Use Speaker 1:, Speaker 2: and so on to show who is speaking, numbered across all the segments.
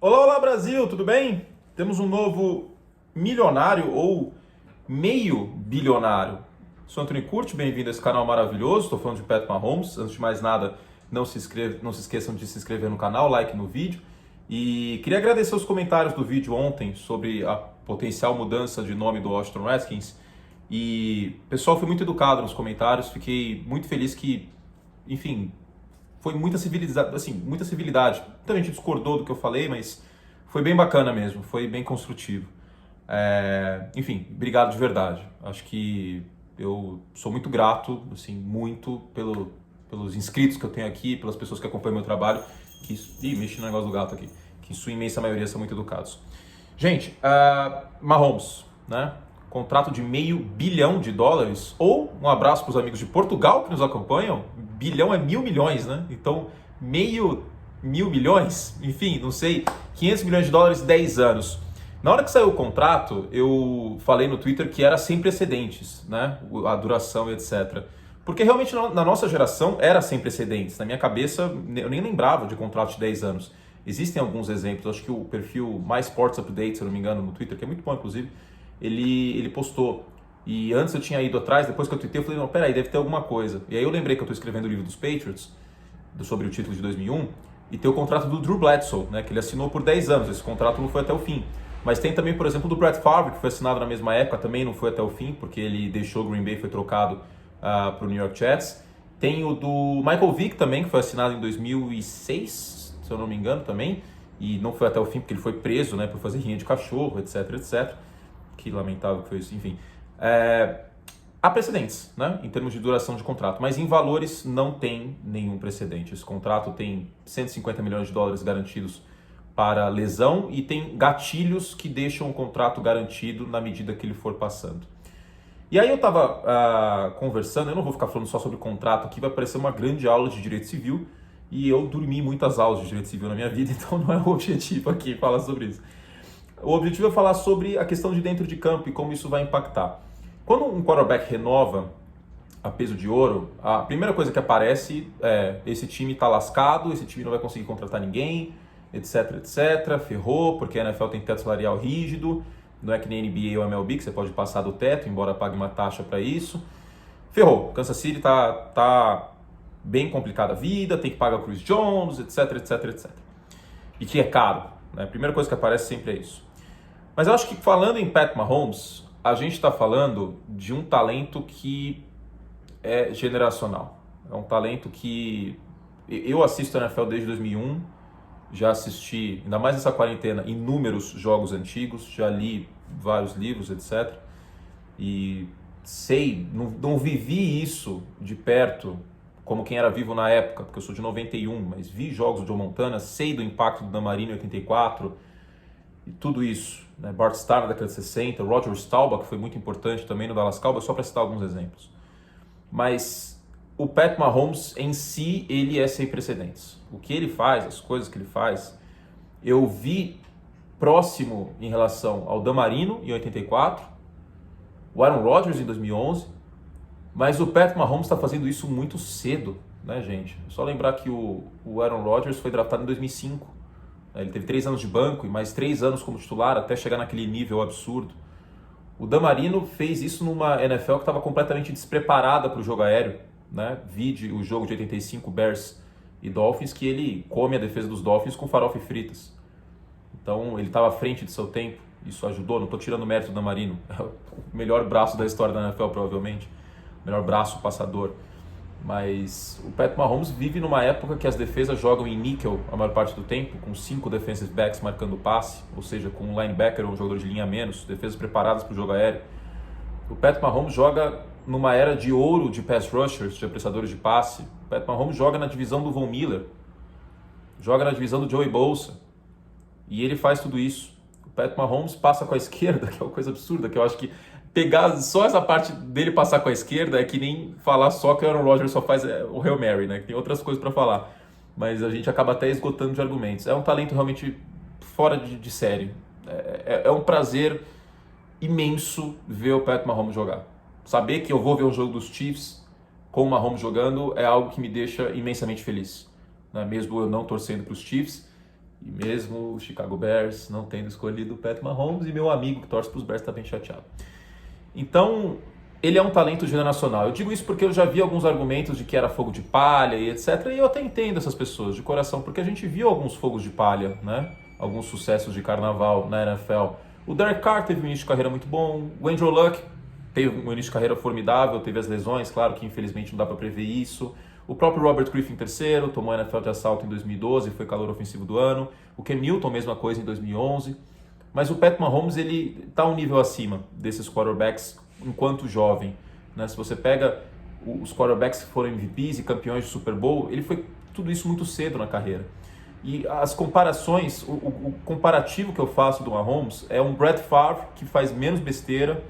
Speaker 1: Olá, olá Brasil, tudo bem? Temos um novo milionário ou meio bilionário. Sou Anthony Curti, bem-vindo a esse canal maravilhoso. Estou falando de Pat Mahomes. Antes de mais nada, não se esqueçam de se inscrever no canal, like no vídeo. E queria agradecer os comentários do vídeo ontem sobre a potencial mudança de nome do Washington Redskins. E o pessoal foi muito educado nos comentários, fiquei muito feliz que, enfim, foi muita civilidade, assim, muita civilidade. Muita gente discordou do que eu falei, mas foi bem bacana mesmo, foi bem construtivo. Enfim, obrigado de verdade. Acho que eu sou muito grato, assim, muito pelos inscritos que eu tenho aqui, pelas pessoas que acompanham meu trabalho, mexi no negócio do gato aqui, que em sua imensa maioria são muito educados. Gente, Mahomes, né? Contrato de $500 bilhão, ou um abraço para os amigos de Portugal que nos acompanham, bilhão é 1.000 milhões, né? Então, $500 milhões, enfim, não sei, $500 milhões, 10 anos. Na hora que saiu o contrato, eu falei no Twitter que era sem precedentes, né? A duração e etc. Porque realmente na nossa geração era sem precedentes. Na minha cabeça, eu nem lembrava de contrato de 10 anos. Existem alguns exemplos, acho que o perfil Mais Sports Update, se eu não me engano, no Twitter, que é muito bom, inclusive, ele postou. E antes eu tinha ido atrás, depois que eu tuitei, eu falei, não, peraí, deve ter alguma coisa. E aí eu lembrei que eu estou escrevendo o livro dos Patriots, sobre o título de 2001, e tem o contrato do Drew Bledsoe, né, que ele assinou por 10 anos, esse contrato não foi até o fim. Mas tem também, por exemplo, do Brett Favre, que foi assinado na mesma época, também não foi até o fim, porque ele deixou o Green Bay e foi trocado para o New York Jets. Tem o do Michael Vick também, que foi assinado em 2006, se eu não me engano também, e não foi até o fim, porque ele foi preso, né, por fazer rinha de cachorro, etc, etc. Que lamentável que foi isso, enfim. Há precedentes, né, em termos de duração de contrato, mas em valores não tem nenhum precedente. Esse contrato tem $150 milhões garantidos para lesão e tem gatilhos que deixam o contrato garantido na medida que ele for passando. E aí eu estava conversando, eu não vou ficar falando só sobre contrato aqui, vai parecer uma grande aula de direito civil, e eu dormi muitas aulas de direito civil na minha vida, então não é o objetivo aqui falar sobre isso. O objetivo é falar sobre a questão de dentro de campo e como isso vai impactar. Quando um quarterback renova a peso de ouro, a primeira coisa que aparece é: esse time está lascado, esse time não vai conseguir contratar ninguém, etc, etc, ferrou, porque a NFL tem teto salarial rígido, não é que nem NBA ou MLB, que você pode passar do teto, embora pague uma taxa para isso. Ferrou, Kansas City tá bem complicada a vida, tem que pagar o Chris Jones, etc, etc, etc. E que é caro, né? A primeira coisa que aparece sempre é isso. Mas eu acho que falando em Pat Mahomes, a gente está falando de um talento que é geracional. É um talento que eu assisto a NFL desde 2001, já assisti, ainda mais nessa quarentena, inúmeros jogos antigos, já li vários livros, etc. E sei, não vivi isso de perto como quem era vivo na época, porque eu sou de 91, mas vi jogos do Joe Montana, sei do impacto do Dan Marino em 84 e tudo isso, né? Bart Starr na década de 60, Roger Staubach, que foi muito importante também no Dallas Cowboys, só para citar alguns exemplos. Mas o Pat Mahomes em si, ele é sem precedentes. O que ele faz, as coisas que ele faz, eu vi próximo em relação ao Dan Marino em 84, o Aaron Rodgers em 2011, mas o Pat Mahomes está fazendo isso muito cedo, né, gente? É só lembrar que o Aaron Rodgers foi draftado em 2005. Ele teve 3 anos de banco e mais 3 anos como titular até chegar naquele nível absurdo. O Dan Marino fez isso numa NFL que estava completamente despreparada para o jogo aéreo, né? Vide o jogo de 85 Bears e Dolphins, que ele come a defesa dos Dolphins com farofa e fritas. Então ele estava à frente de seu tempo, isso ajudou, não estou tirando o mérito do Dan Marino, é o melhor braço da história da NFL provavelmente, o melhor braço passador. Mas o Pat Mahomes vive numa época que as defesas jogam em níquel a maior parte do tempo, com 5 defensive backs marcando o passe, ou seja, com um linebacker ou um jogador de linha a menos, defesas preparadas para o jogo aéreo. O Pat Mahomes joga numa era de ouro de pass rushers, de apressadores de passe. O Pat Mahomes joga na divisão do Von Miller, joga na divisão do Joey Bosa, e ele faz tudo isso. O Pat Mahomes passa com a esquerda, que é uma coisa absurda, que eu acho que pegar só essa parte dele passar com a esquerda é que nem falar só que o Aaron Rodgers só faz o Hail Mary, né? Que tem outras coisas para falar. Mas a gente acaba até esgotando de argumentos. É um talento realmente fora de série. É um prazer imenso ver o Pat Mahomes jogar. Saber que eu vou ver um jogo dos Chiefs com o Mahomes jogando é algo que me deixa imensamente feliz, né? Mesmo eu não torcendo para os Chiefs, E mesmo o Chicago Bears não tendo escolhido o Pat Mahomes, e meu amigo que torce para os Bears está bem chateado. Então, ele é um talento geracional. Eu digo isso porque eu já vi alguns argumentos de que era fogo de palha e etc. E eu até entendo essas pessoas de coração, porque a gente viu alguns fogos de palha, né? Alguns sucessos de carnaval na NFL. O Derek Carr teve um início de carreira muito bom. O Andrew Luck teve um início de carreira formidável, teve as lesões, claro que infelizmente não dá para prever isso. O próprio Robert Griffin III tomou a NFL de assalto em 2012 e foi calor ofensivo do ano. O Cam Newton, mesma coisa em 2011. Mas o Pat Mahomes, ele está um nível acima desses quarterbacks enquanto jovem, né? Se você pega os quarterbacks que foram MVPs e campeões de Super Bowl, ele foi tudo isso muito cedo na carreira. E as comparações, o comparativo que eu faço do Mahomes é um Brett Favre que faz menos besteira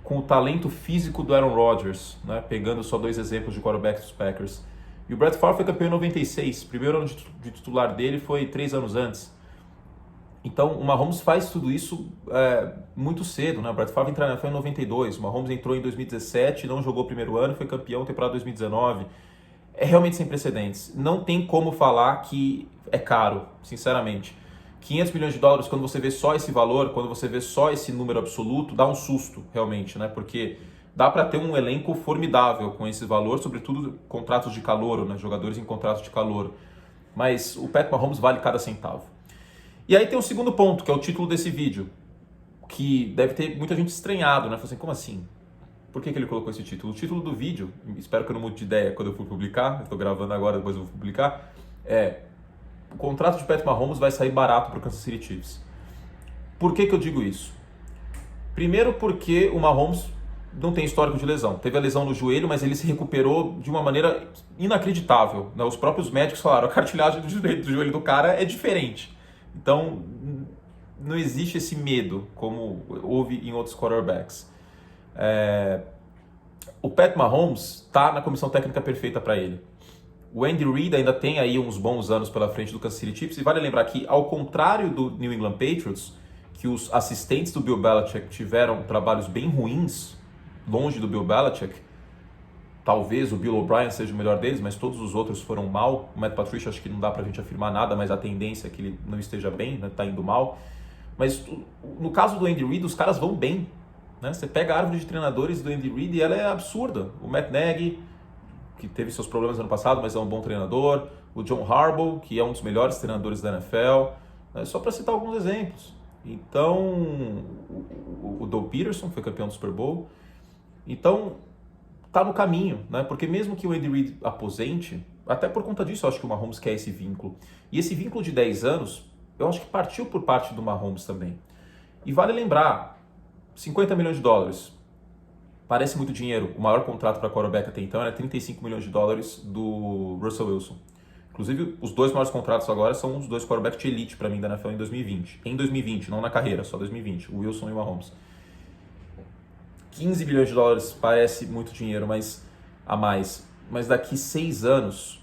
Speaker 1: com o talento físico do Aaron Rodgers, né? Pegando só 2 exemplos de quarterbacks dos Packers. E o Brett Favre foi campeão em 96, primeiro ano de titular dele foi 3 anos antes. Então, o Mahomes faz tudo isso muito cedo, né? O Brett Favre entrou na NFL em 92, o Mahomes entrou em 2017, não jogou o primeiro ano, foi campeão temporada 2019. É realmente sem precedentes. Não tem como falar que é caro, sinceramente. 500 milhões de dólares, quando você vê só esse valor, quando você vê só esse número absoluto, dá um susto, realmente, né? Porque dá para ter um elenco formidável com esse valor, sobretudo contratos de calouro, né? Jogadores em contratos de calouro. Mas o Pat Mahomes vale cada centavo. E aí tem o segundo ponto, que é o título desse vídeo, que deve ter muita gente estranhado, né? Falei assim, como assim? Por que ele colocou esse título? O título do vídeo, espero que eu não mude de ideia quando eu for publicar, estou gravando agora, depois eu vou publicar, o contrato de Pat Mahomes vai sair barato para o Kansas City Chiefs. Por que eu digo isso? Primeiro porque o Mahomes não tem histórico de lesão. Teve a lesão no joelho, mas ele se recuperou de uma maneira inacreditável, né? Os próprios médicos falaram, a cartilagem do joelho do cara é diferente. Então, não existe esse medo, como houve em outros quarterbacks. O Pat Mahomes está na comissão técnica perfeita para ele. O Andy Reid ainda tem aí uns bons anos pela frente do Kansas City Chiefs, e vale lembrar que, ao contrário do New England Patriots, que os assistentes do Bill Belichick tiveram trabalhos bem ruins, longe do Bill Belichick, talvez o Bill O'Brien seja o melhor deles, mas todos os outros foram mal. O Matt Patricia, acho que não dá pra gente afirmar nada, mas a tendência é que ele não esteja bem, né? Tá indo mal. Mas no caso do Andy Reid, os caras vão bem, né? Você pega a árvore de treinadores do Andy Reid e ela é absurda. O Matt Nagy, que teve seus problemas no ano passado, mas é um bom treinador. O John Harbaugh, que é um dos melhores treinadores da NFL. Né? Só para citar alguns exemplos. Então, o Doug Peterson foi campeão do Super Bowl. Então, tá no caminho, né? Porque mesmo que o Andy Reid aposente, até por conta disso eu acho que o Mahomes quer esse vínculo. E esse vínculo de 10 anos, eu acho que partiu por parte do Mahomes também. E vale lembrar, 50 milhões de dólares, parece muito dinheiro. O maior contrato para quarterback até então era 35 milhões de dólares do Russell Wilson. Inclusive, os 2 maiores contratos agora são os 2 quarterbacks de elite para mim da NFL em 2020. Em 2020, não na carreira, só 2020, o Wilson e o Mahomes. 15 bilhões de dólares parece muito dinheiro, mas a mais. Mas daqui 6 anos,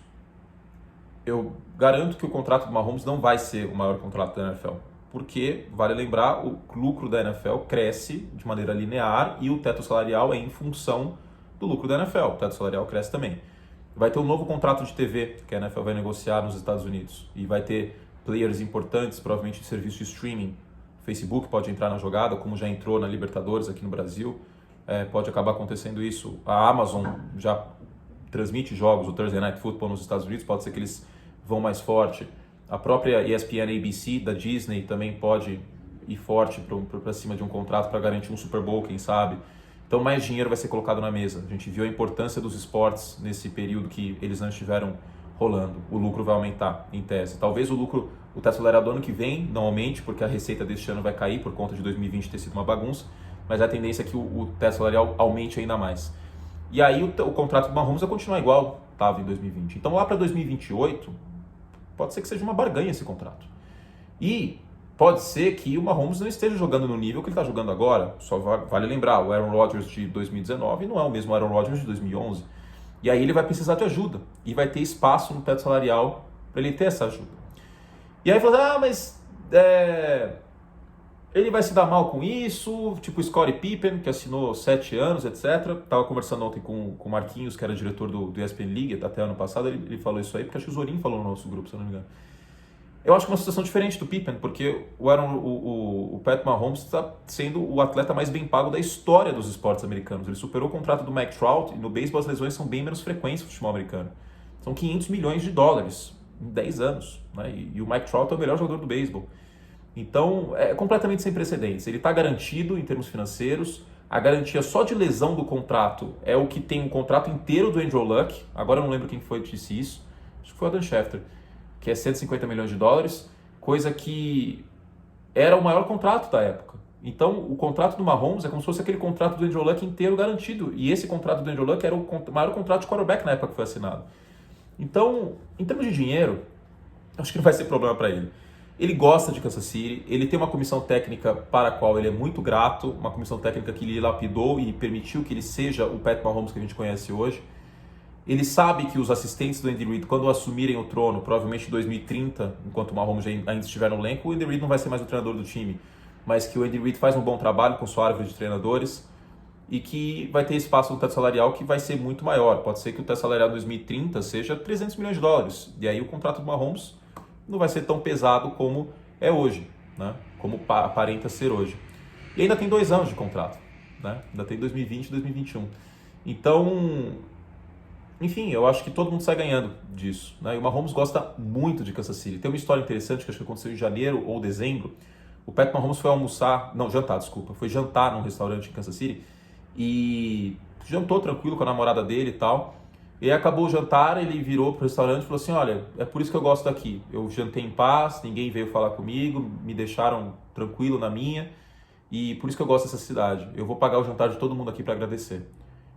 Speaker 1: eu garanto que o contrato do Mahomes não vai ser o maior contrato da NFL. Porque, vale lembrar, o lucro da NFL cresce de maneira linear e o teto salarial é em função do lucro da NFL. O teto salarial cresce também. Vai ter um novo contrato de TV que a NFL vai negociar nos Estados Unidos. E vai ter players importantes, provavelmente de serviço de streaming. O Facebook pode entrar na jogada, como já entrou na Libertadores aqui no Brasil. Pode acabar acontecendo isso. A Amazon já transmite jogos, o Thursday Night Football nos Estados Unidos, pode ser que eles vão mais forte. A própria ESPN ABC da Disney também pode ir forte para cima de um contrato para garantir um Super Bowl, quem sabe. Então mais dinheiro vai ser colocado na mesa. A gente viu a importância dos esportes nesse período que eles não estiveram rolando. O lucro vai aumentar, em tese. Talvez o teto salarial do ano que vem não aumente, porque a receita deste ano vai cair por conta de 2020 ter sido uma bagunça, mas a tendência é que o teto salarial aumente ainda mais. E aí o contrato do Mahomes vai continuar igual estava em 2020. Então lá para 2028, pode ser que seja uma barganha esse contrato. E pode ser que o Mahomes não esteja jogando no nível que ele está jogando agora. Só vale lembrar, o Aaron Rodgers de 2019 não é o mesmo Aaron Rodgers de 2011. E aí ele vai precisar de ajuda. E vai ter espaço no teto salarial para ele ter essa ajuda. E aí fala, mas ele vai se dar mal com isso, tipo o Scottie Pippen, que assinou 7 anos, etc. Estava conversando ontem com o Marquinhos, que era diretor do ESPN League, até ano passado, ele falou isso aí, porque acho que o Zorin falou no nosso grupo, se eu não me engano. Eu acho que é uma situação diferente do Pippen, porque o Pat Mahomes está sendo o atleta mais bem pago da história dos esportes americanos. Ele superou o contrato do Mike Trout e no beisebol as lesões são bem menos frequentes no futebol americano. São 500 milhões de dólares em 10 anos, né? E o Mike Trout é o melhor jogador do beisebol. Então, é completamente sem precedentes. Ele está garantido em termos financeiros. A garantia só de lesão do contrato é o que tem o contrato inteiro do Andrew Luck. Agora eu não lembro quem foi que disse isso. Acho que foi o Adam Schefter, que é 150 milhões de dólares, coisa que era o maior contrato da época. Então, o contrato do Mahomes é como se fosse aquele contrato do Andrew Luck inteiro garantido. E esse contrato do Andrew Luck era o maior contrato de quarterback na época que foi assinado. Então, em termos de dinheiro, acho que não vai ser problema para ele. Ele gosta de Kansas City, ele tem uma comissão técnica para a qual ele é muito grato, uma comissão técnica que lhe lapidou e permitiu que ele seja o Pat Mahomes que a gente conhece hoje. Ele sabe que os assistentes do Andy Reid, quando assumirem o trono, provavelmente em 2030, enquanto o Mahomes ainda estiver no elenco, o Andy Reid não vai ser mais o treinador do time, mas que o Andy Reid faz um bom trabalho com sua árvore de treinadores e que vai ter espaço no teto salarial que vai ser muito maior. Pode ser que o teto salarial de 2030 seja 300 milhões de dólares, e aí o contrato do Mahomes não vai ser tão pesado como é hoje, né? Como aparenta ser hoje. E ainda tem 2 anos de contrato, né? Ainda tem 2020 e 2021. Então, enfim, eu acho que todo mundo sai ganhando disso, né? E o Mahomes gosta muito de Kansas City. Tem uma história interessante que acho que aconteceu em janeiro ou dezembro. O Pat Mahomes foi foi jantar num restaurante em Kansas City e jantou tranquilo com a namorada dele e tal. E aí acabou o jantar, ele virou pro restaurante e falou assim: olha, é por isso que eu gosto daqui. Eu jantei em paz, ninguém veio falar comigo, me deixaram tranquilo na minha, e por isso que eu gosto dessa cidade. Eu vou pagar o jantar de todo mundo aqui para agradecer.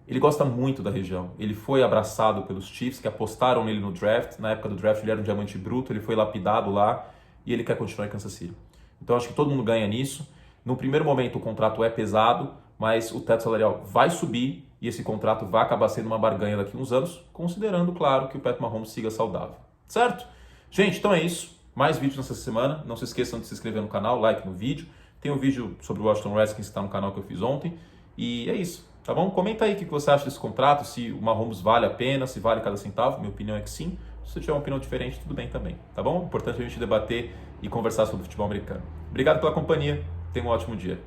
Speaker 1: Ele gosta muito da região. Ele foi abraçado pelos Chiefs, que apostaram nele no draft. Na época do draft ele era um diamante bruto, ele foi lapidado lá e ele quer continuar em Kansas City. Então acho que todo mundo ganha nisso. No primeiro momento o contrato é pesado, mas o teto salarial vai subir e esse contrato vai acabar sendo uma barganha daqui a uns anos, considerando, claro, que o Pat Mahomes siga saudável. Certo? Gente, então é isso. Mais vídeos nessa semana. Não se esqueçam de se inscrever no canal, like no vídeo. Tem um vídeo sobre o Washington Redskins que está no canal que eu fiz ontem. E é isso. Tá bom? Comenta aí o que você acha desse contrato, se o Mahomes vale a pena, se vale cada centavo. Minha opinião é que sim. Se você tiver uma opinião diferente, tudo bem também. Tá bom? Importante a gente debater e conversar sobre futebol americano. Obrigado pela companhia. Tenha um ótimo dia.